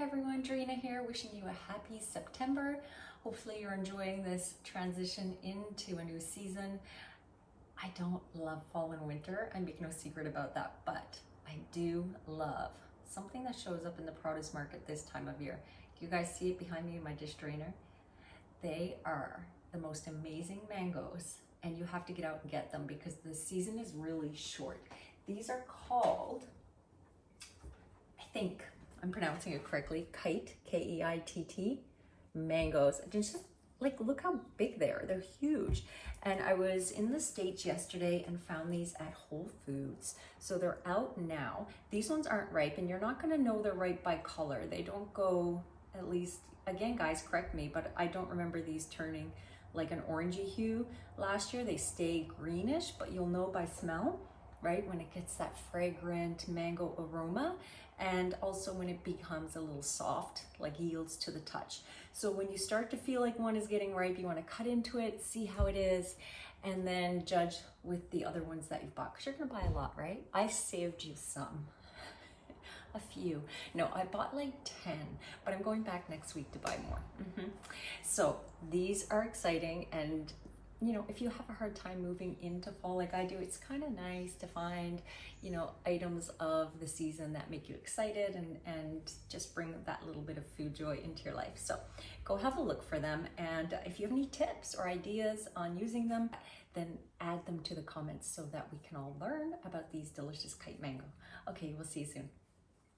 Hi everyone, Dreena here, wishing you a happy September. Hopefully you're enjoying this transition into a new season. I don't love fall and winter, I make no secret about that, but I do love something that shows up in the produce market this time of year. Do you guys see it behind me in my dish drainer? They are the most amazing mangoes, and you have to get out and get them because the season is really short. These are called, I think I'm pronouncing it correctly, Keitt, K-E-I-T-T, mangoes. Just like, look how big they are. They're huge. And I was in the States yesterday and found these at Whole Foods. So they're out now. These ones aren't ripe, and you're not gonna know they're ripe by color. They don't go, at least, again, guys, correct me, but I don't remember these turning like an orangey hue last year. They stay greenish, but you'll know by smell, right? When it gets that fragrant mango aroma, and also when it becomes a little soft, like yields to the touch. So when you start to feel like one is getting ripe, you want to cut into it, see how it is, and then judge with the other ones that you've bought, because you're gonna buy a lot, right? I saved you some. A few. No, I bought like 10, but I'm going back next week to buy more. So these are exciting, and you know, if you have a hard time moving into fall like I do, it's kind of nice to find, you know, items of the season that make you excited and just bring that little bit of food joy into your life. So go have a look for them, and if you have any tips or ideas on using them, then add them to the comments so that we can all learn about these delicious Keitt mango. Okay, we'll see you soon.